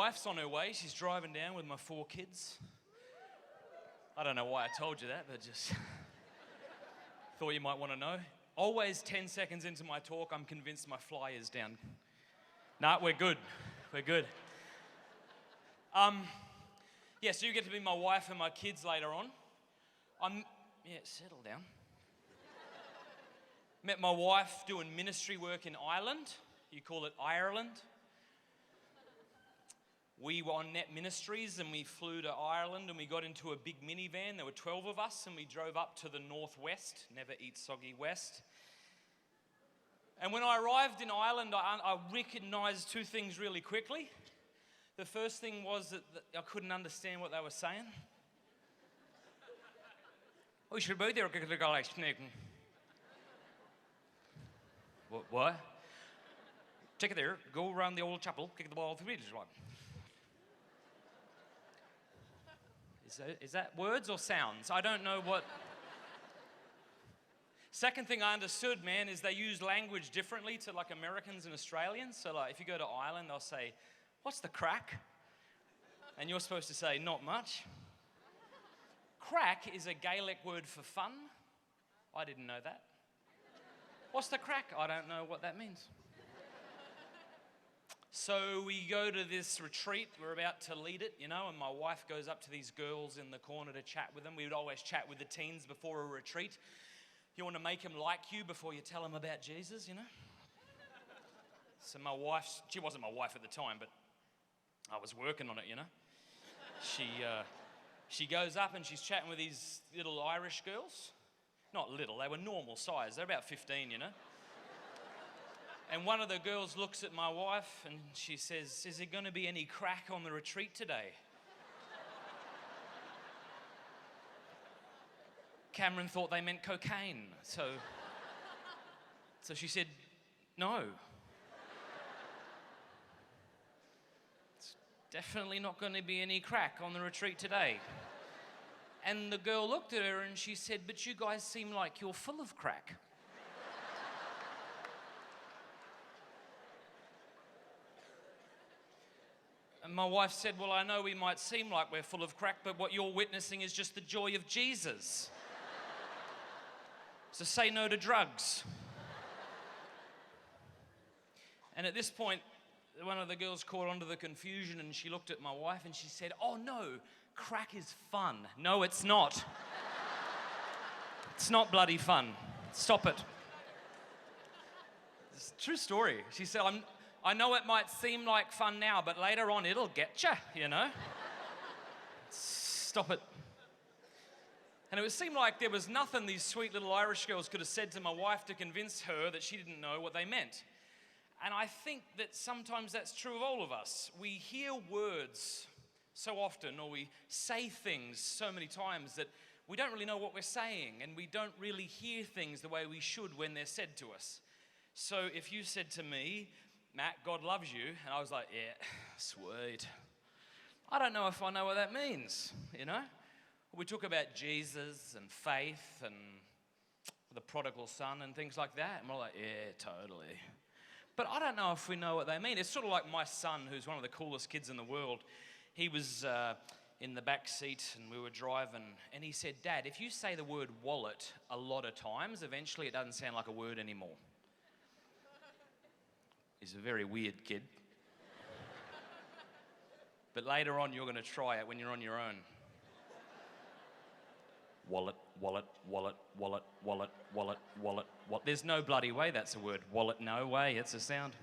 wife's on her way. She's driving down with my 4 kids. I don't know why I told you that, but just thought you might want to know. Always 10 seconds into my talk, I'm convinced my fly is down. Nah, we're good. We're good. Yeah, so you get to be my wife and my kids later on. Settle down. Met my wife doing ministry work in Ireland. You call it Ireland. We were on Net Ministries and we flew to Ireland and we got into a big minivan. There were 12 of us and we drove up to the northwest. Never eat soggy west. And when I arrived in Ireland, I recognized 2 things really quickly. The first thing was that I couldn't understand what they were saying. We should be there. What? Take it there, go around the old chapel, kick the ball 3 meters. Is that words or sounds? I don't know what. Second thing I understood, man, is they use language differently to like Americans and Australians. So like if you go to Ireland, they'll say, "What's the crack?" And you're supposed to say, "Not much." Crack is a Gaelic word for fun. I didn't know that. What's the crack? I don't know what that means. So we go to this retreat. We're about to lead it, and my wife goes up to these girls in the corner to chat with them. We would always chat with the teens before a retreat. You want to make them like you before you tell them about Jesus, So my wife, she wasn't my wife at the time, but I was working on it, She goes up and she's chatting with these little Irish girls. Not little, they were normal size. They're about 15, And one of the girls looks at my wife and she says, "Is there going to be any crack on the retreat today?" Cameron thought they meant cocaine. So she said, "No. It's definitely not going to be any crack on the retreat today." And the girl looked at her and she said, "But you guys seem like you're full of crack." And my wife said, "Well, I know we might seem like we're full of crack, but what you're witnessing is just the joy of Jesus. So say no to drugs." And at this point, one of the girls caught onto the confusion and she looked at my wife and she said, "Oh no, crack is fun." "No, it's not. It's not bloody fun. Stop it." It's a true story. She said, I know it might seem like fun now, but later on it'll get you, Stop it. And it would seem like there was nothing these sweet little Irish girls could have said to my wife to convince her that she didn't know what they meant. And I think that sometimes that's true of all of us. We hear words so often, or we say things so many times that we don't really know what we're saying, and we don't really hear things the way we should when they're said to us. So if you said to me, "Matt, God loves you," and I was like, "Yeah, sweet," I don't know if I know what that means, We talk about Jesus and faith and the prodigal son and things like that, and we're like, "Yeah, totally." But I don't know if we know what they mean. It's sort of like my son, who's one of the coolest kids in the world. He was in the back seat and we were driving, and he said, "Dad, if you say the word wallet a lot of times, eventually it doesn't sound like a word anymore." He's a very weird kid. But later on, you're going to try it when you're on your own. Wallet, wallet, wallet, wallet, wallet, wallet, wallet, wallet. There's no bloody way that's a word. Wallet, no way, it's a sound.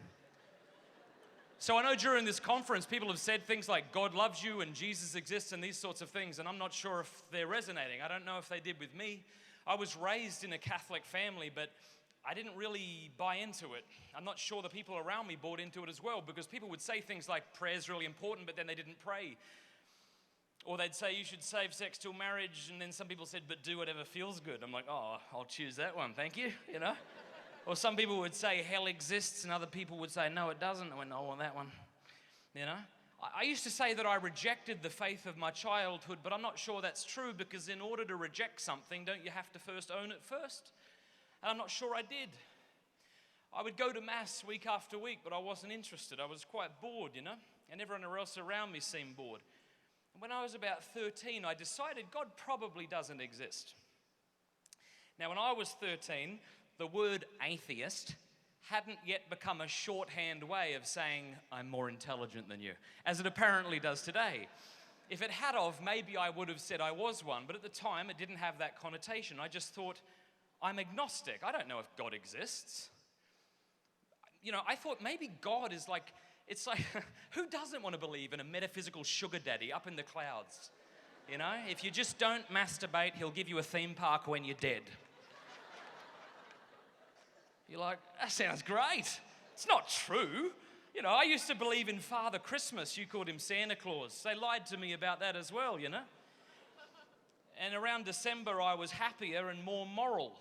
So I know during this conference, people have said things like God loves you and Jesus exists and these sorts of things, and I'm not sure if they're resonating. I don't know if they did with me. I was raised in a Catholic family, but I didn't really buy into it. I'm not sure the people around me bought into it as well, because people would say things like prayer's really important, but then they didn't pray. Or they'd say you should save sex till marriage, and then some people said, "But do whatever feels good." I'm like, "Oh, I'll choose that one, thank you," Or some people would say hell exists, and other people would say, "No, it doesn't." I went, "Oh, well, that one," I used to say that I rejected the faith of my childhood, but I'm not sure that's true, because in order to reject something, don't you have to first own it first? And I'm not sure I did. I would go to Mass week after week, but I wasn't interested. I was quite bored, and everyone else around me seemed bored. And when I was about 13, I decided God probably doesn't exist. Now, when I was 13, the word atheist hadn't yet become a shorthand way of saying I'm more intelligent than you, as it apparently does today. If it had of, maybe I would have said I was one, but at the time it didn't have that connotation. I just thought, I'm agnostic. I don't know if God exists. I thought maybe God is like, it's like, who doesn't want to believe in a metaphysical sugar daddy up in the clouds? If you just don't masturbate, he'll give you a theme park when you're dead. You're like, that sounds great. It's not true. I used to believe in Father Christmas. You called him Santa Claus. They lied to me about that as well, And around December, I was happier and more moral.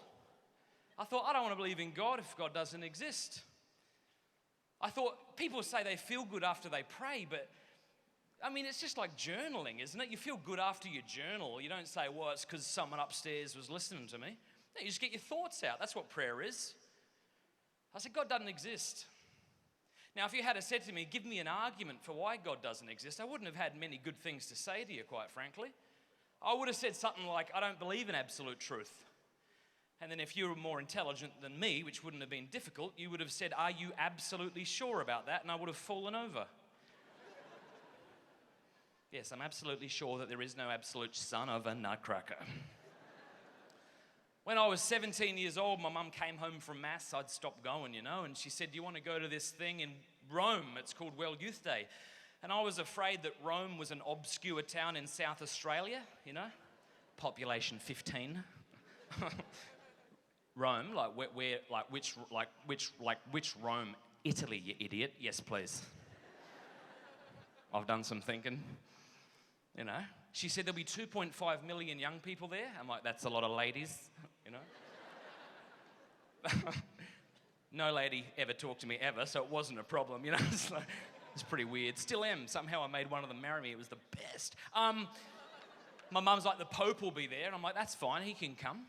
I thought, I don't want to believe in God if God doesn't exist. I thought, people say they feel good after they pray, but it's just like journaling, isn't it? You feel good after you journal. You don't say, well, it's because someone upstairs was listening to me. No, you just get your thoughts out. That's what prayer is. I said, God doesn't exist. Now, if you had said to me, give me an argument for why God doesn't exist, I wouldn't have had many good things to say to you, quite frankly. I would have said something like, I don't believe in absolute truth. And then if you were more intelligent than me, which wouldn't have been difficult, you would have said, are you absolutely sure about that? And I would have fallen over. Yes, I'm absolutely sure that there is no absolute son of a nutcracker. When I was 17 years old, my mum came home from Mass. I'd stopped going, and she said, do you want to go to this thing in Rome? It's called World Youth Day. And I was afraid that Rome was an obscure town in South Australia, population 15. Rome, which Rome? Italy, you idiot. Yes, please. I've done some thinking, She said there'll be 2.5 million young people there. I'm like, that's a lot of ladies, No lady ever talked to me ever, so it wasn't a problem, It's pretty weird. Still am. Somehow I made one of them marry me. It was the best. My mum's like, the Pope will be there. And I'm like, that's fine. He can come.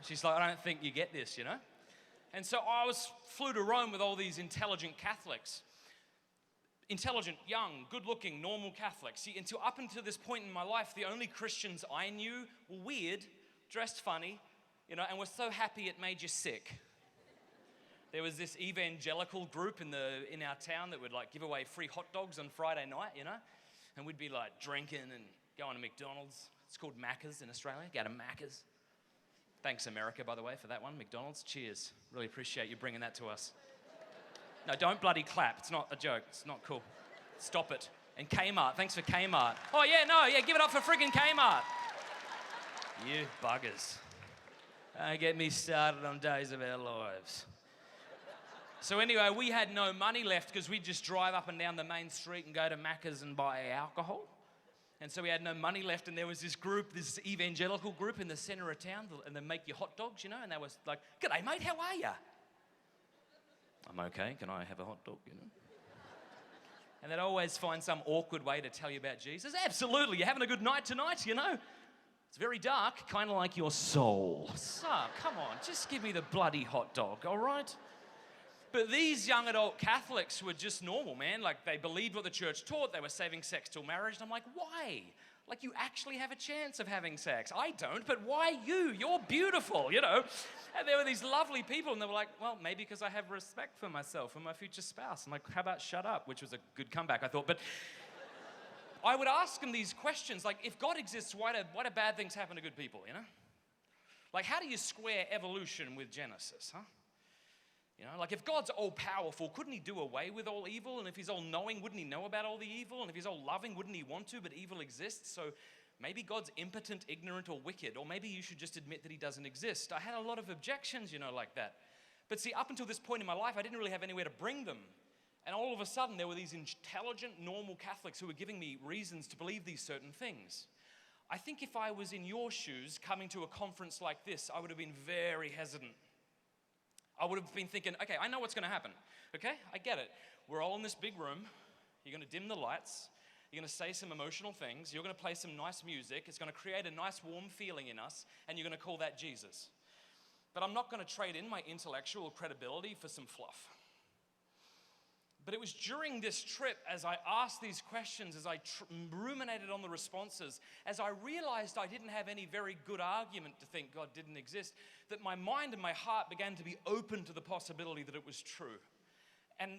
She's like, I don't think you get this, And so I flew to Rome with all these intelligent Catholics. Intelligent, young, good-looking, normal Catholics. See, up until this point in my life, the only Christians I knew were weird, dressed funny, and were so happy it made you sick. There was this evangelical group in our town that would give away free hot dogs on Friday night, and we'd be drinking and going to McDonald's. It's called Macca's in Australia. Go to Macca's. Thanks, America, by the way, for that one. McDonald's, cheers. Really appreciate you bringing that to us. No, don't bloody clap. It's not a joke. It's not cool. Stop it. And Kmart. Thanks for Kmart. Oh, yeah, give it up for friggin' Kmart. You buggers. Don't get me started on days of our lives. So anyway, we had no money left because we'd just drive up and down the main street and go to Macca's and buy alcohol. And so we had no money left, and there was this group, this evangelical group in the centre of town, and they make you hot dogs, and they was like, g'day, mate, how are you? I'm okay, can I have a hot dog, And they'd always find some awkward way to tell you about Jesus. Absolutely, you're having a good night tonight, It's very dark, kind of like your soul. So, come on, just give me the bloody hot dog, all right? But these young adult Catholics were just normal, man. They believed what the church taught. They were saving sex till marriage. And I'm like, why? You actually have a chance of having sex. I don't, but why you? You're beautiful, And there were these lovely people, and they were like, well, maybe because I have respect for myself and my future spouse. I'm like, how about shut up? Which was a good comeback, I thought. But I would ask them these questions, if God exists, why do bad things happen to good people, How do you square evolution with Genesis, huh? If God's all-powerful, couldn't he do away with all evil? And if he's all-knowing, wouldn't he know about all the evil? And if he's all-loving, wouldn't he want to? But evil exists, so maybe God's impotent, ignorant, or wicked. Or maybe you should just admit that he doesn't exist. I had a lot of objections, like that. But see, up until this point in my life, I didn't really have anywhere to bring them. And all of a sudden, there were these intelligent, normal Catholics who were giving me reasons to believe these certain things. I think if I was in your shoes coming to a conference like this, I would have been very hesitant. I would have been thinking, okay, I know what's going to happen. Okay, I get it. We're all in this big room. You're going to dim the lights. You're going to say some emotional things. You're going to play some nice music. It's going to create a nice warm feeling in us. And you're going to call that Jesus. But I'm not going to trade in my intellectual credibility for some fluff. But it was during this trip, as I asked these questions, as I ruminated on the responses, as I realized I didn't have any very good argument to think God didn't exist, that my mind and my heart began to be open to the possibility that it was true. And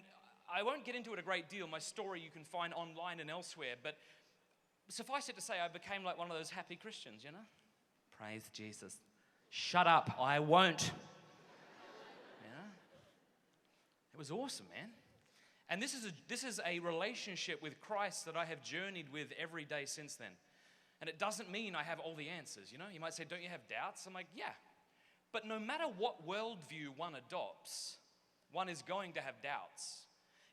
I won't get into it a great deal. My story you can find online and elsewhere, but suffice it to say, I became like one of those happy Christians, you know? Praise Jesus. Shut up, I won't. Yeah. It was awesome, man. And this is a relationship with Christ that I have journeyed with every day since then. And it doesn't mean I have all the answers, you know? You might say, don't you have doubts? I'm like, yeah. But no matter what worldview one adopts, one is going to have doubts.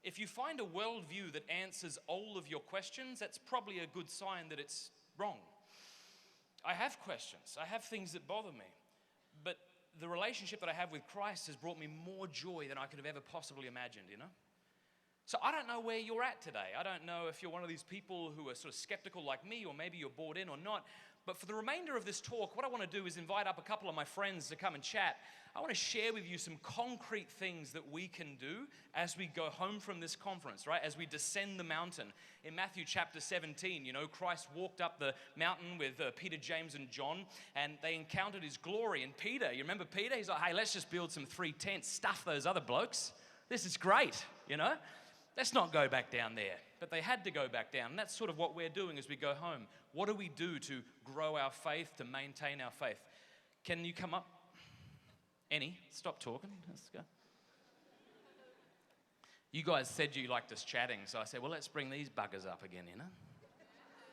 If you find a worldview that answers all of your questions, that's probably a good sign that it's wrong. I have questions. I have things that bother me. But the relationship that I have with Christ has brought me more joy than I could have ever possibly imagined, you know? So I don't know where you're at today. I don't know if you're one of these people who are sort of skeptical like me, or maybe you're bought in or not. But for the remainder of this talk, what I want to do is invite up a couple of my friends to come and chat. I want to share with you some concrete things that we can do as we go home from this conference, right? As we descend the mountain. In Matthew chapter 17, you know, Christ walked up the mountain with Peter, James, and John, and they encountered his glory. And Peter, you remember Peter? He's like, hey, let's just build some 3 tents, stuff those other blokes. This is great, you know? Let's not go back down there. But they had to go back down. And that's sort of what we're doing as we go home. What do we do to grow our faith, to maintain our faith? Can you come up? Any? Stop talking. Let's go. You guys said you liked us chatting, so I said, well, let's bring these buggers up again, you know?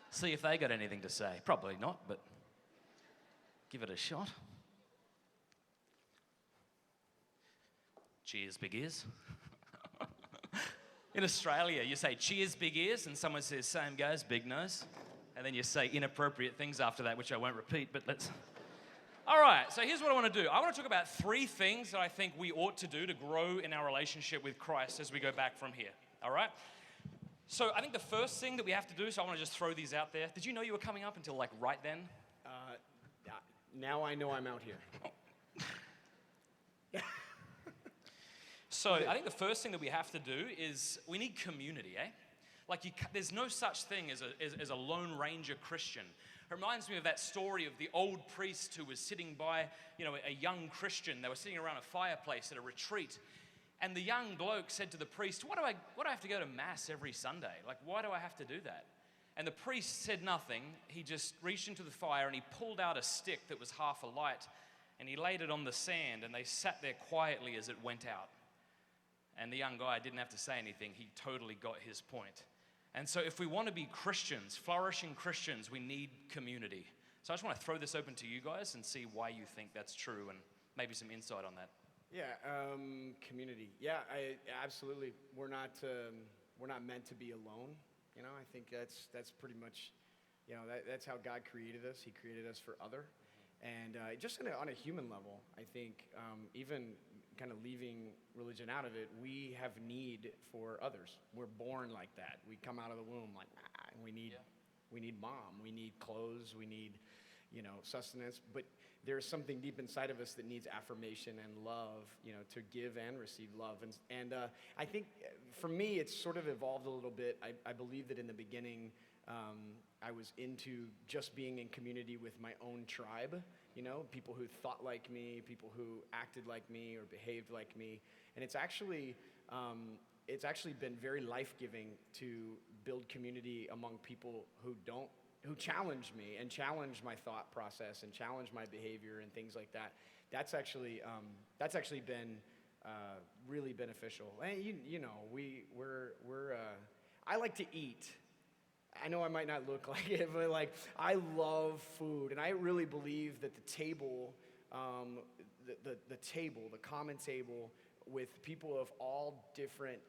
See if they got anything to say. Probably not, but give it a shot. Cheers, big ears. In Australia, you say, cheers, big ears, and someone says, same goes, big nose. And then you say inappropriate things after that, which I won't repeat, but let's... All right, so here's what I want to do. I want to talk about 3 things that I think we ought to do to grow in our relationship with Christ as we go back from here, all right? So I think the first thing that we have to do, so I want to just throw these out there. Did you know you were coming up until, like, right then? Now I know I'm out here. So I think the first thing that we have to do is we need community, eh? Like, there's no such thing as a Lone Ranger Christian. It reminds me of that story of the old priest who was sitting by, you know, a young Christian. They were sitting around a fireplace at a retreat. And the young bloke said to the priest, why do I have to go to Mass every Sunday? Like, why do I have to do that? And the priest said nothing. He just reached into the fire and he pulled out a stick that was half alight. And he laid it on the sand and they sat there quietly as it went out. And the young guy didn't have to say anything. He totally got his point. And so if we want to be Christians, flourishing Christians, we need community. So I just want to throw this open to you guys and see why you think that's true and maybe some insight on that. Yeah, community. Yeah, absolutely. We're not meant to be alone. You know, I think that's pretty much, you know, that's how God created us. He created us for other. And just on a human level, I think even kind of leaving religion out of it, we have need for others. We're born like that. We come out of the womb like, and we need mom, we need clothes, we need, you know, sustenance. But there's something deep inside of us that needs affirmation and love, you know, to give and receive love. And I think for me, it's sort of evolved a little bit. I believe that in the beginning, I was into just being in community with my own tribe, you know, people who thought like me, people who acted like me or behaved like me. And it's actually been very life-giving to build community among people who challenge me and challenge my thought process and challenge my behavior and things like that. That's actually been really beneficial. And you know, I like to eat. I know I might not look like it, but like I love food, and I really believe that the table, the common table with people of all different,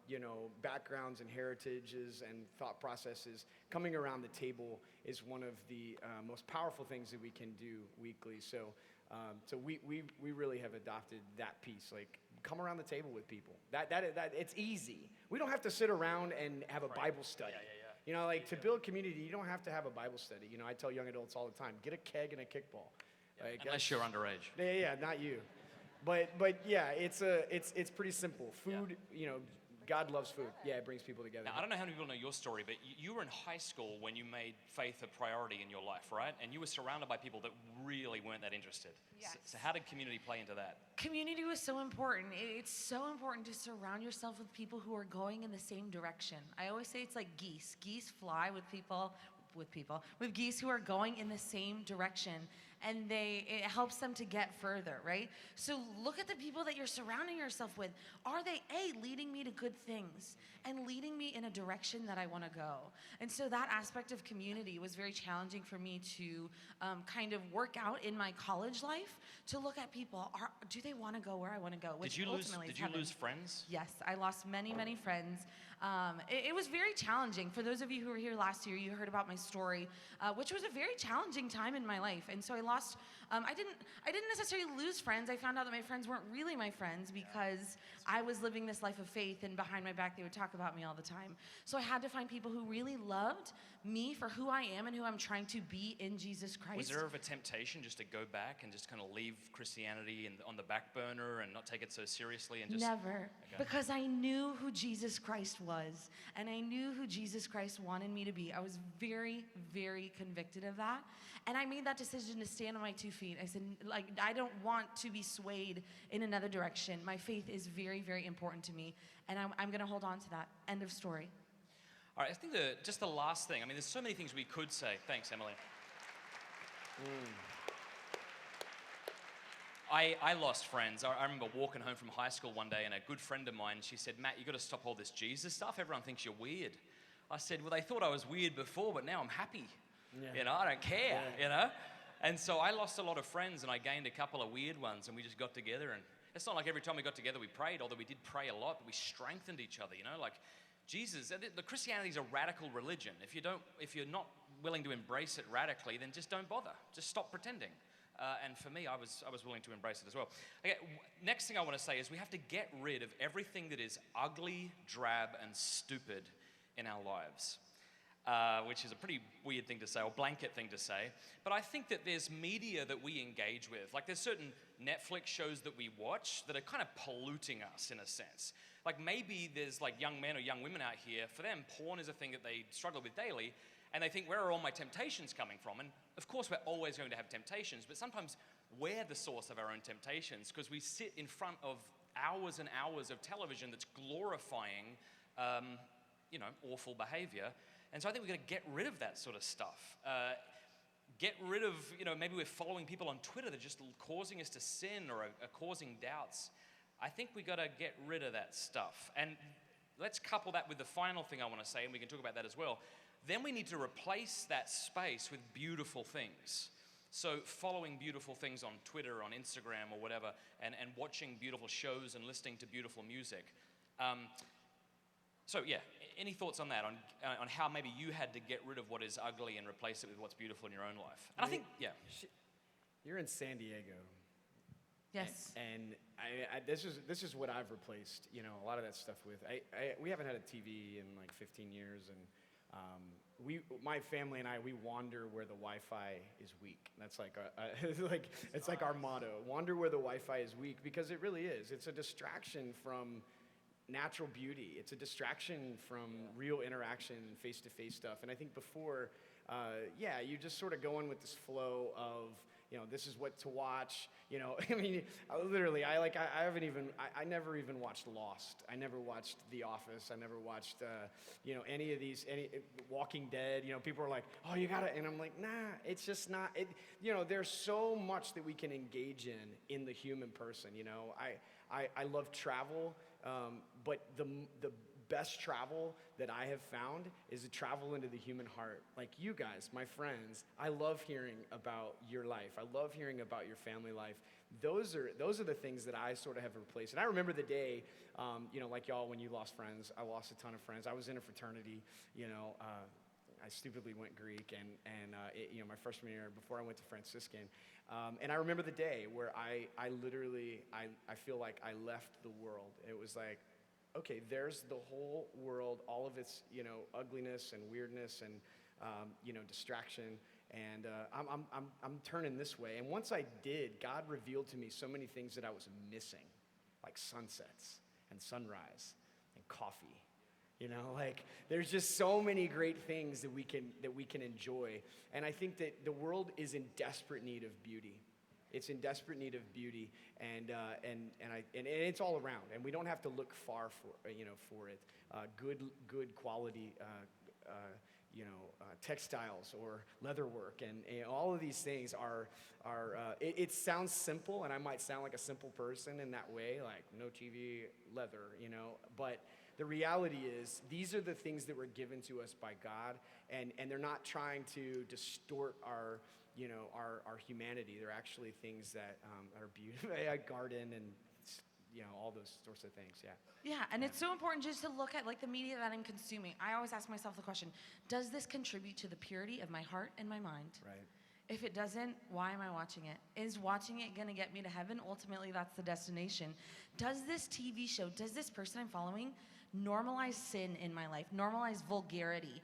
you know, backgrounds and heritages and thought processes coming around the table is one of the most powerful things that we can do weekly. So we really have adopted that piece. Like, come around the table with people. That it's easy. We don't have to sit around and have a Bible study. Yeah. You know, like to build community, you don't have to have a Bible study. You know, I tell young adults all the time, get a keg and a kickball. Like, unless you're underage. Yeah, not you. But yeah, it's pretty simple. Food, you know, God loves food. Yeah, it brings people together. Now, I don't know how many people know your story, but you were in high school when you made faith a priority in your life, right? And you were surrounded by people that really weren't that interested. Yes. So how did community play into that? Community was so important. It's so important to surround yourself with people who are going in the same direction. I always say it's like geese. Geese fly with geese who are going in the same direction, and it helps them to get further, right? So look at the people that you're surrounding yourself with. Are they leading me to good things and leading me in a direction that I want to go? And so that aspect of community was very challenging for me to kind of work out in my college life, to look at people. Do they want to go where I want to go? Did you lose friends? Yes, I lost many, many friends. It was very challenging. For those of you who were here last year, you heard about my story, which was a very challenging time in my life. And so I lost, I didn't necessarily lose friends. I found out that my friends weren't really my friends because I was living this life of faith, and behind my back they would talk about me all the time. So I had to find people who really loved me for who I am and who I'm trying to be in Jesus Christ. Was there ever a temptation just to go back and just kind of leave Christianity on the back burner and not take it so seriously? And just Never. Okay. Because I knew who Jesus Christ was, and I knew who Jesus Christ wanted me to be. I was very, very convicted of that. And I made that decision to stand on my 2 feet. I said, I don't want to be swayed in another direction. My faith is very, very important to me, and I'm going to hold on to that. End of story. All right, I think just the last thing, I mean, there's so many things we could say. Thanks, Emily. I lost friends. I remember walking home from high school one day, and a good friend of mine, she said, Matt, you got to stop all this Jesus stuff. Everyone thinks you're weird. I said, well, they thought I was weird before, but now I'm happy. Yeah. You know, I don't care, you know? And so I lost a lot of friends, and I gained a couple of weird ones, and we just got together. And it's not like every time we got together we prayed, although we did pray a lot, but we strengthened each other, you know? Like Jesus, the Christianity is a radical religion. If you're not willing to embrace it radically, then just don't bother. Just stop pretending. And for me, I was willing to embrace it as well. Okay, next thing I want to say is we have to get rid of everything that is ugly, drab, and stupid in our lives, which is a pretty weird thing to say, or blanket thing to say. But I think that there's media that we engage with. Like there's certain Netflix shows that we watch that are kind of polluting us in a sense. Like maybe there's like young men or young women out here, for them, porn is a thing that they struggle with daily, and they think, where are all my temptations coming from? And of course, we're always going to have temptations, but sometimes we're the source of our own temptations because we sit in front of hours and hours of television that's glorifying, awful behavior. And so I think we've got to get rid of that sort of stuff. Get rid of, maybe we're following people on Twitter that are just causing us to sin or are causing doubts. I think we've got to get rid of that stuff. And let's couple that with the final thing I want to say, and we can talk about that as well. Then we need to replace that space with beautiful things. So following beautiful things on Twitter, on Instagram or whatever, and watching beautiful shows and listening to beautiful music. Any thoughts on that, on how maybe you had to get rid of what is ugly and replace it with what's beautiful in your own life? And I think, You're in San Diego. Yes. And this is what I've replaced, a lot of that stuff with. We haven't had a TV in like 15 years, and my family and I, we wander where the Wi-Fi is weak. That's like it's like our motto: wander where the Wi-Fi is weak, because it really is. It's a distraction from natural beauty. It's a distraction from real interaction, face-to-face stuff. And I think before, you're just sort of going with this flow of, this is what to watch. I mean, literally, I never even watched Lost. I never watched The Office. I never watched, any of these, Walking Dead. People are like, oh, you gotta, and I'm like, nah, it's just not. There's so much that we can engage in the human person. I love travel, but the best travel that I have found is to travel into the human heart. Like you guys, my friends, I love hearing about your life. I love hearing about your family life. Those are the things that I sort of have replaced. And I remember the day, like y'all, when you lost friends. I lost a ton of friends. I was in a fraternity, I stupidly went Greek, and my freshman year before I went to Franciscan. And I remember the day where I literally feel like I left the world. It was like, okay, there's the whole world, all of its, ugliness and weirdness and, distraction. And I'm turning this way. And once I did, God revealed to me so many things that I was missing, like sunsets and sunrise and coffee. You know, like there's just so many great things that we can enjoy. And I think that the world is in desperate need of beauty. It's in desperate need of beauty, and it's all around. And we don't have to look far for it. Good quality textiles or leatherwork, and all of these things are it sounds simple, and I might sound like a simple person in that way, like no TV, leather, but the reality is these are the things that were given to us by God, and they're not trying to distort our humanity. They're actually things that are beautiful. A garden and all those sorts of things. Yeah, and it's so important just to look at like the media that I'm consuming. I always ask myself the question, does this contribute to the purity of my heart and my mind? Right. If it doesn't, why am I watching it? Is watching it going to get me to heaven? Ultimately, that's the destination. Does this TV show, does this person I'm following normalize sin in my life, normalize vulgarity?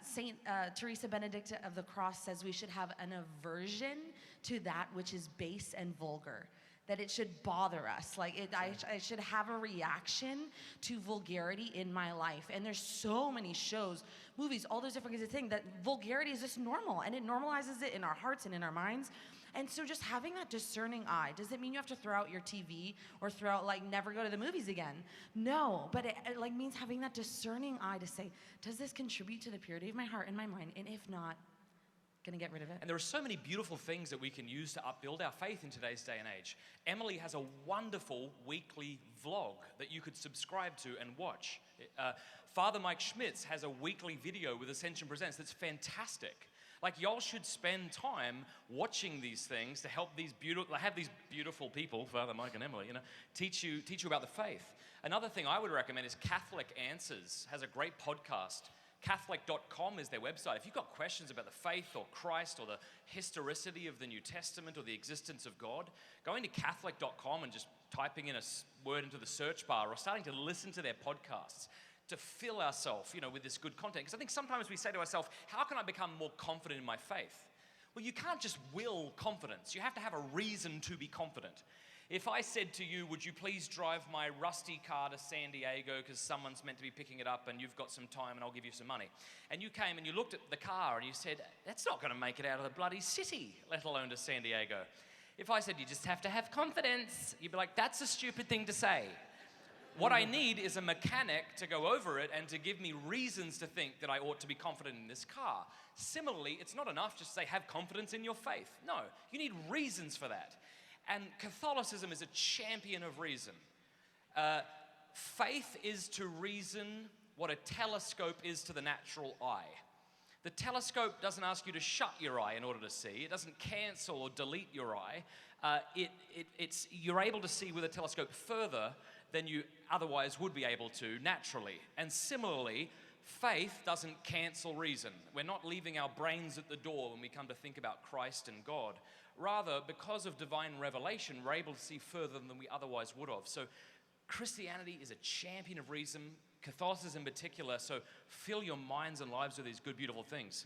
Saint Teresa Benedict of the Cross says we should have an aversion to that which is base and vulgar, that it should bother us. I should have a reaction to vulgarity in my life. And there's so many shows, movies, all those different kinds of things that vulgarity is just normal, and it normalizes it in our hearts and in our minds. And so just having that discerning eye, does it mean you have to throw out your TV or throw out, never go to the movies again? No, but it means having that discerning eye to say, does this contribute to the purity of my heart and my mind? And if not, gonna get rid of it. And there are so many beautiful things that we can use to upbuild our faith in today's day and age. Emily has a wonderful weekly vlog that you could subscribe to and watch. Father Mike Schmitz has a weekly video with Ascension Presents that's fantastic. Y'all should spend time watching these things to help have these beautiful people, Father Mike and Emily, teach you about the faith. Another thing I would recommend is Catholic Answers has a great podcast. Catholic.com is their website. If you've got questions about the faith or Christ or the historicity of the New Testament or the existence of God, going to Catholic.com and just typing in a word into the search bar or starting to listen to their podcasts to fill ourselves, with this good content. Because I think sometimes we say to ourselves, how can I become more confident in my faith? Well, you can't just will confidence. You have to have a reason to be confident. If I said to you, would you please drive my rusty car to San Diego because someone's meant to be picking it up and you've got some time and I'll give you some money. And you came and you looked at the car and you said, that's not going to make it out of the bloody city, let alone to San Diego. If I said, you just have to have confidence, you'd be like, that's a stupid thing to say. What I need is a mechanic to go over it and to give me reasons to think that I ought to be confident in this car. Similarly, it's not enough just to say, have confidence in your faith. No, you need reasons for that. And Catholicism is a champion of reason. Faith is to reason what a telescope is to the natural eye. The telescope doesn't ask you to shut your eye in order to see. It doesn't cancel or delete your eye. You're able to see with a telescope further than you otherwise would be able to naturally. And similarly, faith doesn't cancel reason. We're not leaving our brains at the door when we come to think about Christ and God. Rather, because of divine revelation, we're able to see further than we otherwise would have. So Christianity is a champion of reason, Catholicism in particular, so fill your minds and lives with these good, beautiful things.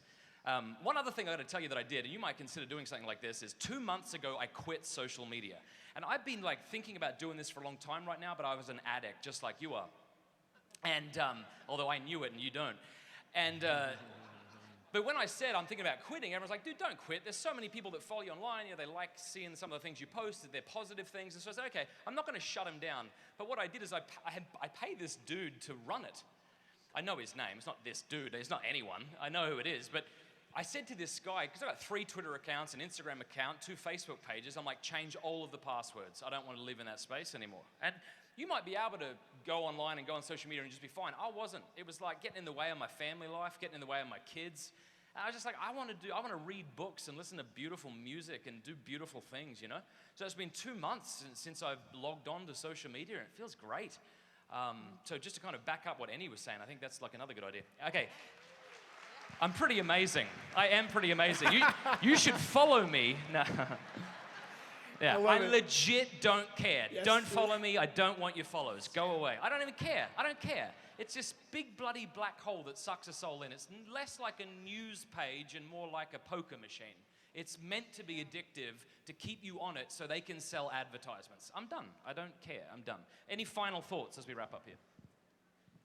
One other thing I got to tell you that I did, and you might consider doing something like this, is 2 months ago I quit social media. And I've been thinking about doing this for a long time right now, but I was an addict just like you are. And although I knew it and you don't. And but when I said I'm thinking about quitting, everyone's like, dude, don't quit. There's so many people that follow you online. They like seeing some of the things you post. They're positive things. And so I said, okay, I'm not going to shut them down. But what I did is I pay this dude to run it. I know his name. It's not this dude. It's not anyone. I know who it is. But I said to this guy, because I've got 3 Twitter accounts, an Instagram account, 2 Facebook pages, I'm like, change all of the passwords. I don't want to live in that space anymore. And you might be able to go online and go on social media and just be fine. I wasn't. It was like getting in the way of my family life, getting in the way of my kids. And I was just like, I want to read books and listen to beautiful music and do beautiful things, So it's been 2 months since I've logged on to social media, and it feels great. So just to kind of back up what Annie was saying, I think that's another good idea. Okay. I'm pretty amazing. I am pretty amazing. You should follow me. No. Yeah, I legit don't care. Yes. Don't follow me. I don't want your followers. Go away. I don't even care. I don't care. It's this big bloody black hole that sucks us all in. It's less like a news page and more like a poker machine. It's meant to be addictive to keep you on it so they can sell advertisements. I'm done. I don't care. I'm done. Any final thoughts as we wrap up here?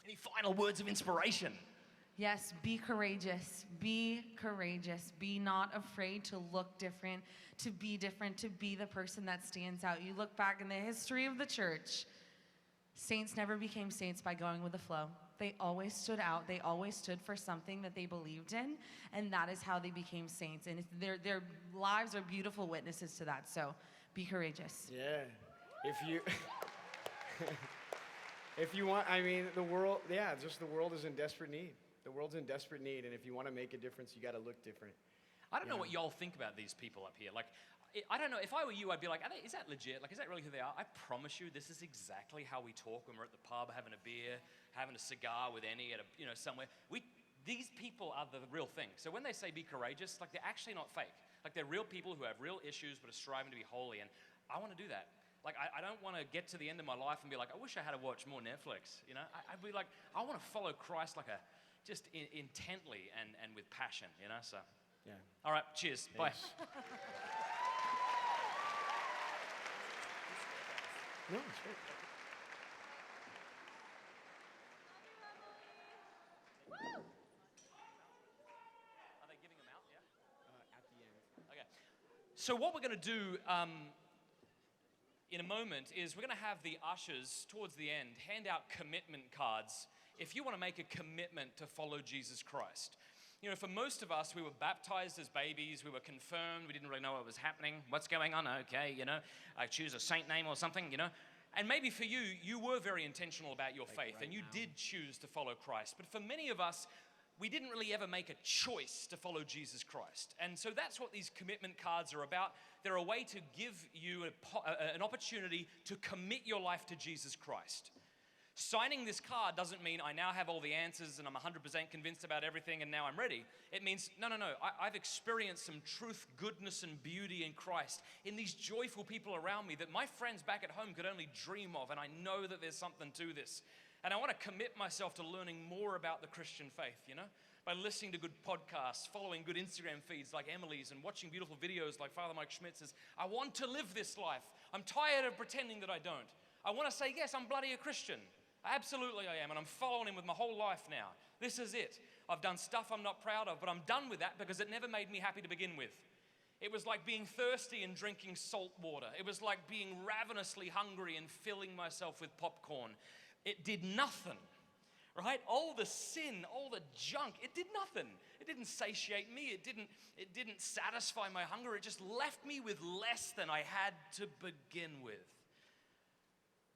Any final words of inspiration? Yes, be courageous. Be courageous. Be not afraid to look different, to be the person that stands out. You look back in the history of the church, saints never became saints by going with the flow. They always stood out. They always stood for something that they believed in, and that is how they became saints. And their lives are beautiful witnesses to that. So be courageous. Yeah. If you if you want, I mean, the world is in desperate need. The world's in desperate need, and if you want to make a difference, you got to look different. I don't know what y'all think about these people up here. Like, I don't know. If I were you, I'd be like, is that legit? Like, is that really who they are? I promise you, this is exactly how we talk when we're at the pub, having a beer, having a cigar with Annie at somewhere. These people are the real thing. So when they say be courageous, like, they're actually not fake. Like, they're real people who have real issues but are striving to be holy, and I want to do that. Like, I don't want to get to the end of my life and be like, I wish I had to watch more Netflix. I'd be like, I want to follow Christ like just intently and with passion. So. Yeah. All right. Cheers. Thanks. Bye. No, it's great. Are they giving them out? Yeah. At the end. Okay. So what we're going to do in a moment is we're going to have the ushers towards the end hand out commitment cards if you want to make a commitment to follow Jesus Christ. For most of us, we were baptized as babies, we were confirmed, we didn't really know what was happening. What's going on? Okay, I choose a saint name or something, And maybe for you, you were very intentional about your faith and you did choose to follow Christ. But for many of us, we didn't really ever make a choice to follow Jesus Christ. And so that's what these commitment cards are about. They're a way to give you an opportunity to commit your life to Jesus Christ. Signing this card doesn't mean I now have all the answers and I'm 100% convinced about everything and now I'm ready. It means, no. I've experienced some truth, goodness, and beauty in Christ, in these joyful people around me that my friends back at home could only dream of, and I know that there's something to this. And I want to commit myself to learning more about the Christian faith, by listening to good podcasts, following good Instagram feeds like Emily's, and watching beautiful videos like Father Mike Schmitz's. I want to live this life. I'm tired of pretending that I don't. I want to say, yes, I'm bloody a Christian. Absolutely I am, and I'm following him with my whole life now. This is it. I've done stuff I'm not proud of, but I'm done with that because it never made me happy to begin with. It was like being thirsty and drinking salt water. It was like being ravenously hungry and filling myself with popcorn. It did nothing, right? All the sin, all the junk, it did nothing. It didn't satiate me. It didn't satisfy my hunger. It just left me with less than I had to begin with.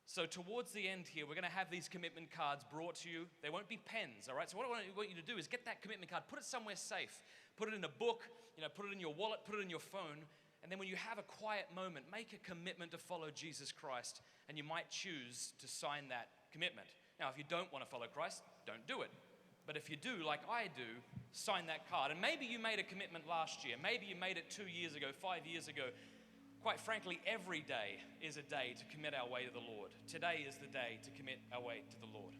So towards the end here, we're going to have these commitment cards brought to you. They won't be pens, all right? So what I want you to do is get that commitment card, put it somewhere safe. Put it in a book, put it in your wallet, put it in your phone. And then when you have a quiet moment, make a commitment to follow Jesus Christ. And you might choose to sign that commitment. Now, if you don't want to follow Christ, don't do it. But if you do, like I do, sign that card. And maybe you made a commitment last year. Maybe you made it 2 years ago, 5 years ago. Quite frankly, every day is a day to commit our way to the Lord. Today is the day to commit our way to the Lord.